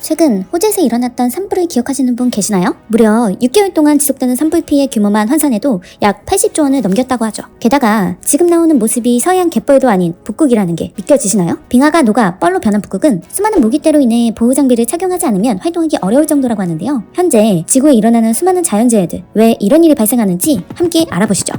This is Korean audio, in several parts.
최근 호주에서 일어났던 산불을 기억하시는 분 계시나요? 무려 6개월 동안 지속되는 산불 피해 규모만 환산해도 약 80조 원을 넘겼다고 하죠. 게다가 지금 나오는 모습이 서해안 갯벌도 아닌 북극이라는 게 믿겨지시나요? 빙하가 녹아 뻘로 변한 북극은 수많은 모기때로 인해 보호장비를 착용하지 않으면 활동하기 어려울 정도라고 하는데요. 현재 지구에 일어나는 수많은 자연재해들, 왜 이런 일이 발생하는지 함께 알아보시죠.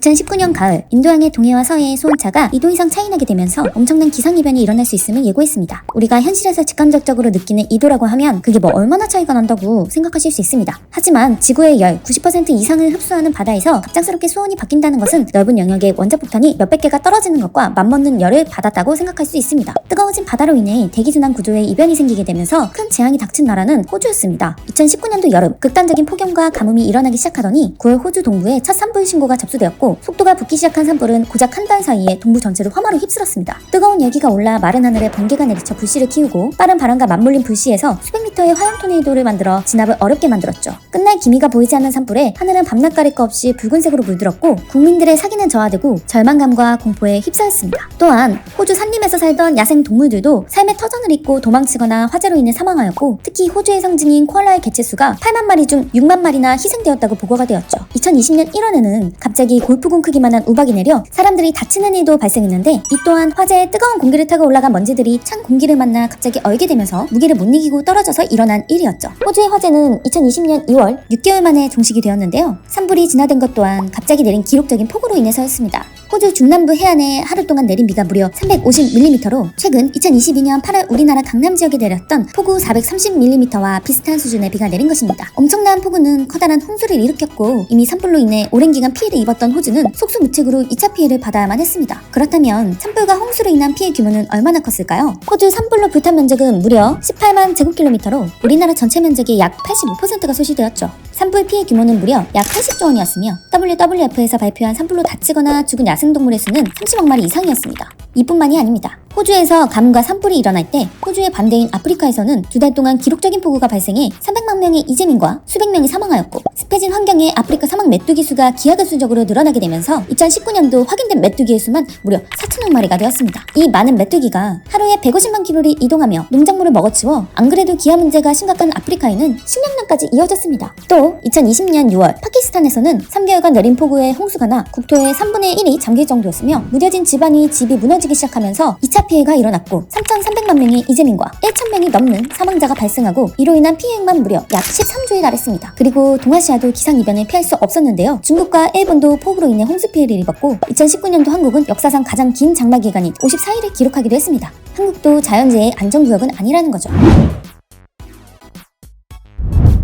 2019년 가을, 인도양의 동해와 서해의 수온차가 2도 이상 차이나게 되면서 엄청난 기상이변이 일어날 수 있음을 예고했습니다. 우리가 현실에서 직감적으로 느끼는 2도라고 하면 그게 뭐 얼마나 차이가 난다고 생각하실 수 있습니다. 하지만 지구의 열 90% 이상을 흡수하는 바다에서 갑작스럽게 수온이 바뀐다는 것은 넓은 영역의 원자폭탄이 몇백 개가 떨어지는 것과 맞먹는 열을 받았다고 생각할 수 있습니다. 뜨거워진 바다로 인해 대기순환 구조에 이변이 생기게 되면서 큰 재앙이 닥친 나라는 호주였습니다. 2019년도 여름, 극단적인 폭염과 가뭄이 일어나기 시작하더니 9월 호주 동부에 첫 산불 신고가 접수되었고 속도가 붙기 시작한 산불은 고작 한 달 사이에 동부 전체를 화마로 휩쓸었습니다. 뜨거운 열기가 올라 마른 하늘에 번개가 내리쳐 불씨를 키우고 빠른 바람과 맞물린 불씨에서 수백 미터의 화염 토네이도를 만들어 진압을 어렵게 만들었죠. 끝날 기미가 보이지 않는 산불에 하늘은 밤낮 가릴 것 없이 붉은색으로 물들었고 국민들의 사기는 저하되고 절망감과 공포에 휩싸였습니다. 또한 호주 산림에서 살던 야생 동물들도 삶의 터전을 잇고 도망치거나 화재로 인해 사망하였고 특히 호주의 상징인 코알라의 개체수가 8만 마리 중 6만 마리나 희생되었다고 보고가 되었죠. 2020년 1월에는 갑자기 골프공 크기만한 우박이 내려 사람들이 다치는 일도 발생했는데 이 또한 화재에 뜨거운 공기를 타고 올라간 먼지들이 찬 공기를 만나 갑자기 얼게 되면서 무게를 못 이기고 떨어져서 일어난 일이었죠. 호주의 화재는 2020년 2월 6개월 만에 종식이 되었는데요. 산불이 진화된 것 또한 갑자기 내린 기록적인 폭우로 인해서였습니다. 호주 중남부 해안에 하루 동안 내린 비가 무려 350mm로 최근 2022년 8월 우리나라 강남 지역에 내렸던 폭우 430mm와 비슷한 수준의 비가 내린 것입니다. 엄청난 폭우는 커다란 홍수를 일으켰고 이미 산불로 인해 오랜 기간 피해를 입었던 호주는 속수무책으로 2차 피해를 받아야만 했습니다. 그렇다면 산불과 홍수로 인한 피해 규모는 얼마나 컸을까요? 호주 산불로 불탄 면적은 무려 18만 제곱킬로미터로 우리나라 전체 면적의 약 85%가 소실되었죠. 산불 피해 규모는 무려 약 80조 원이었으며 WWF에서 발표한 산불로 다치거나 죽은 야생동물의 수는 30억 마리 이상이었습니다. 이뿐만이 아닙니다. 호주에서 가뭄과 산불이 일어날 때 호주의 반대인 아프리카에서는 2달 동안 기록적인 폭우가 발생해 300만 명의 이재민과 수백 명이 사망하였고 습해진 환경에 아프리카 사막 메뚜기 수가 기하급수적으로 늘어나게 되면서 2019년도 확인된 메뚜기의 수만 무려 4천억 마리가 되었습니다. 이 많은 메뚜기가 하루에 150만 킬로를 이동하며 농작물을 먹어치워 안 그래도 기아 문제가 심각한 아프리카에는 식량난까지 이어졌습니다. 또 2020년 6월 파키스탄에서는 3개월간 내린 폭우에 홍수가 나 국토의 3분의 1이 잠길 정도였으며 무뎌진 집이 무너지기 시작하면서 2차 피해가 일어났고 3,300만 명의 이재민과 1,000명이 넘는 사망자가 발생하고 이로 인한 피해액만 무려 약 13조에 달했습니다. 그리고 동아시아도 기상이변을 피할 수 없었는데요. 중국과 일본도 폭우로 인해 홍수 피해를 입었고 2019년도 한국은 역사상 가장 긴 장마 기간인 54일을 기록하기도 했습니다. 한국도 자연재해 안전구역은 아니라는 거죠.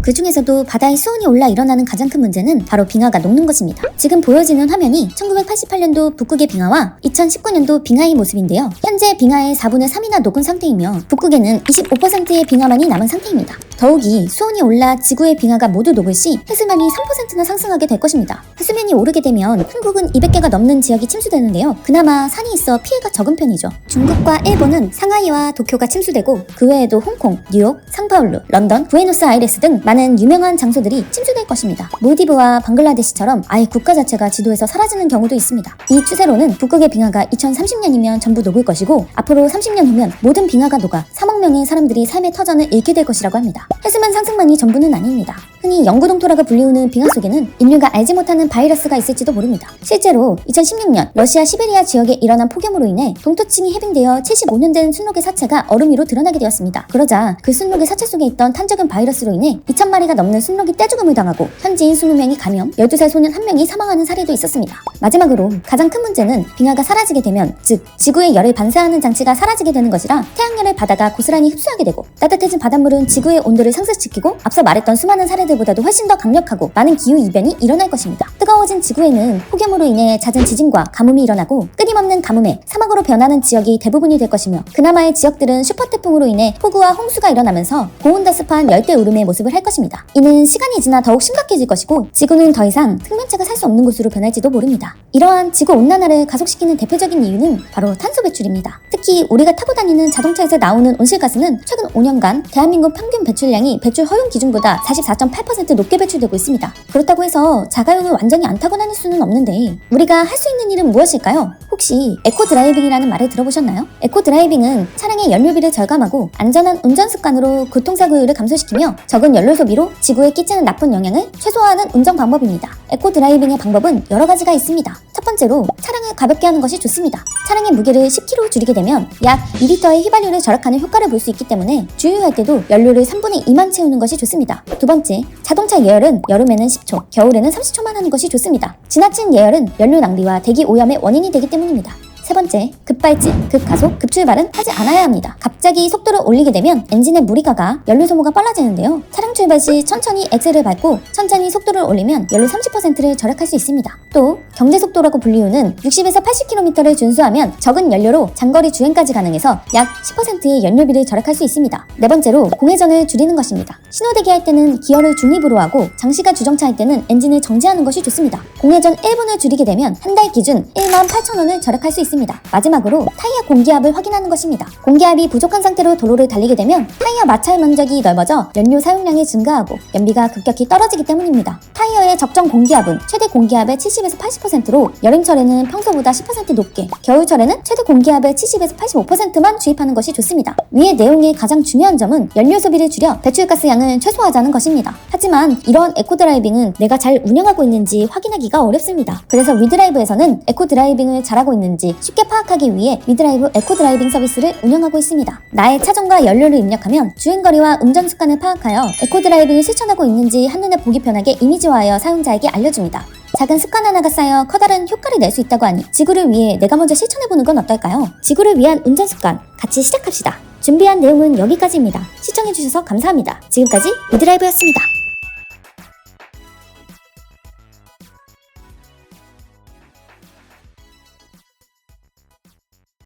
그 중에서도 바다의 수온이 올라 일어나는 가장 큰 문제는 바로 빙하가 녹는 것입니다. 지금 보여지는 화면이 1988년도 북극의 빙하와 2019년도 빙하의 모습인데요. 현재 빙하의 4분의 3이나 녹은 상태이며 북극에는 25%의 빙하만이 남은 상태입니다. 더욱이 수온이 올라 지구의 빙하가 모두 녹을 시 해수면이 3%나 상승하게 될 것입니다. 해수면이 오르게 되면 한국은 200개가 넘는 지역이 침수되는데요. 그나마 산이 있어 피해가 적은 편이죠. 중국과 일본은 상하이와 도쿄가 침수되고 그 외에도 홍콩, 뉴욕, 상파울루, 런던, 부에노스아이레스 등 많은 유명한 장소들이 침수될 것입니다. 몰디브와 방글라데시처럼 아예 국가 자체가 지도에서 사라지는 경우도 있습니다. 이 추세로는 북극의 빙하가 2030년이면 전부 녹을 것이고 앞으로 30년 후면 모든 빙하가 녹아 3억 명의 사람들이 삶의 터전을 잃게 될 것이라고 합니다. 해수면 상승만이 전부는 아닙니다. 흔히 영구동토라고 불리우는 빙하 속에는 인류가 알지 못하는 바이러스가 있을지도 모릅니다. 실제로 2016년 러시아 시베리아 지역에 일어난 폭염으로 인해 동토층이 해빙되어 75년 된 순록의 사체가 얼음 위로 드러나게 되었습니다. 그러자 그 순록의 사체 속에 있던 탄저균 바이러스로 인해 2,000마리가 넘는 순록이 떼죽음을 당하고 현지인 20명이 감염, 12살 소년 1명이 사망하는 사례도 있었습니다. 마지막으로 가장 큰 문제는 빙하가 사라지게 되면 즉 지구의 열을 반사하는 장치가 사라지게 되는 것이라 태양열을 바다가 고스란히 흡수하게 되고 따뜻해진 바닷물은 지구의 온도를 상승시키고 앞서 말했던 수많은 사례들보다도 훨씬 더 강력하고 많은 기후이변이 일어날 것입니다. 뜨거워진 지구에는 폭염으로 인해 잦은 지진과 가뭄이 일어나고 끊임없는 가뭄에 사막으로 변하는 지역이 대부분이 될 것이며 그나마의 지역들은 슈퍼태풍으로 인해 폭우와 홍수가 일어나면서 고온다습한 열대우림의 모습을 할 것입니다. 이는 시간이 지나 더욱 심각해질 것이고 지구는 더 이상 생명체가 살 수 없는 곳으로 변할지도 모릅니다. 이러한 지구온난화를 가속시키는 대표적인 이유는 바로 탄소 배출입니다. 특히 우리가 타고 다니는 자동차에서 나오는 온실가스는 최근 5년간 대한민국 평균 배출량이 배출 허용 기준보다 44.8% 8% 높게 배출되고 있습니다. 그렇다고 해서 자가용을 완전히 안 타고 다닐 수는 없는데 우리가 할 수 있는 일은 무엇일까요? 혹시 에코 드라이빙이라는 말을 들어보셨나요? 에코 드라이빙은 차량의 연료비를 절감하고 안전한 운전 습관으로 교통사고율을 감소시키며 적은 연료 소비로 지구에 끼치는 나쁜 영향을 최소화하는 운전 방법입니다. 에코 드라이빙의 방법은 여러 가지가 있습니다. 첫 번째로 차량을 가볍게 하는 것이 좋습니다. 차량의 무게를 10kg 줄이게 되면 약 2리터의 휘발유를 절약하는 효과를 볼 수 있기 때문에 주유할 때도 연료를 3분의 2만 채우는 것이 좋습니다. 두 번째, 자동차 예열은 여름에는 10초, 겨울에는 30초만 하는 것이 좋습니다. 지나친 예열은 연료 낭비와 대기 오염의 원인이 되기 때문입니다. 세 번째, 급발진, 급가속, 급출발은 하지 않아야 합니다. 갑자기 속도를 올리게 되면 엔진에 물이 가가 연료 소모가 빨라지는데요. 차량 출발 시 천천히 엑셀을 밟고 천천히 속도를 올리면 연료 30%를 절약할 수 있습니다. 또 경제속도라고 불리우는 60에서 80km를 준수하면 적은 연료로 장거리 주행까지 가능해서 약 10%의 연료비를 절약할 수 있습니다. 네 번째로 공회전을 줄이는 것입니다. 신호대기 할 때는 기어를 중립으로 하고 장시간 주정차 할 때는 엔진을 정지하는 것이 좋습니다. 공회전 1분을 줄이게 되면 한 달 기준 18,000원을 절약할 수 있습니다. 마지막으로 타이어 공기압을 확인하는 것입니다. 공기압이 부족한 상태로 도로를 달리게 되면 타이어 마찰 면적이 넓어져 연료 사용량이 증가하고 연비가 급격히 떨어지기 때문입니다. 타이어의 적정 공기압은 최대 공기압의 70에서 80%로 여름철에는 평소보다 10% 높게, 겨울철에는 최대 공기압의 70에서 85%만 주입하는 것이 좋습니다. 위의 내용의 가장 중요한 점은 연료 소비를 줄여 배출가스 양을 최소화하자는 것입니다. 하지만 이런 에코드라이빙은 내가 잘 운영하고 있는지 확인하기가 어렵습니다. 그래서 위드라이브에서는 에코드라이빙을 잘하고 있는지 쉽게 파악하기 위해 위드라이브 에코드라이빙 서비스를 운영하고 있습니다. 나의 차종과 연료를 입력하면 주행거리와 운전 습관을 파악하여 에코드라이빙을 실천하고 있는지 한눈에 보기 편하게 이미지화하여 사용자에게 알려줍니다. 작은 습관 하나가 쌓여 커다란 효과를 낼 수 있다고 하니 지구를 위해 내가 먼저 실천해보는 건 어떨까요? 지구를 위한 운전 습관 같이 시작합시다. 준비한 내용은 여기까지입니다. 시청해주셔서 감사합니다. 지금까지 위드라이브였습니다.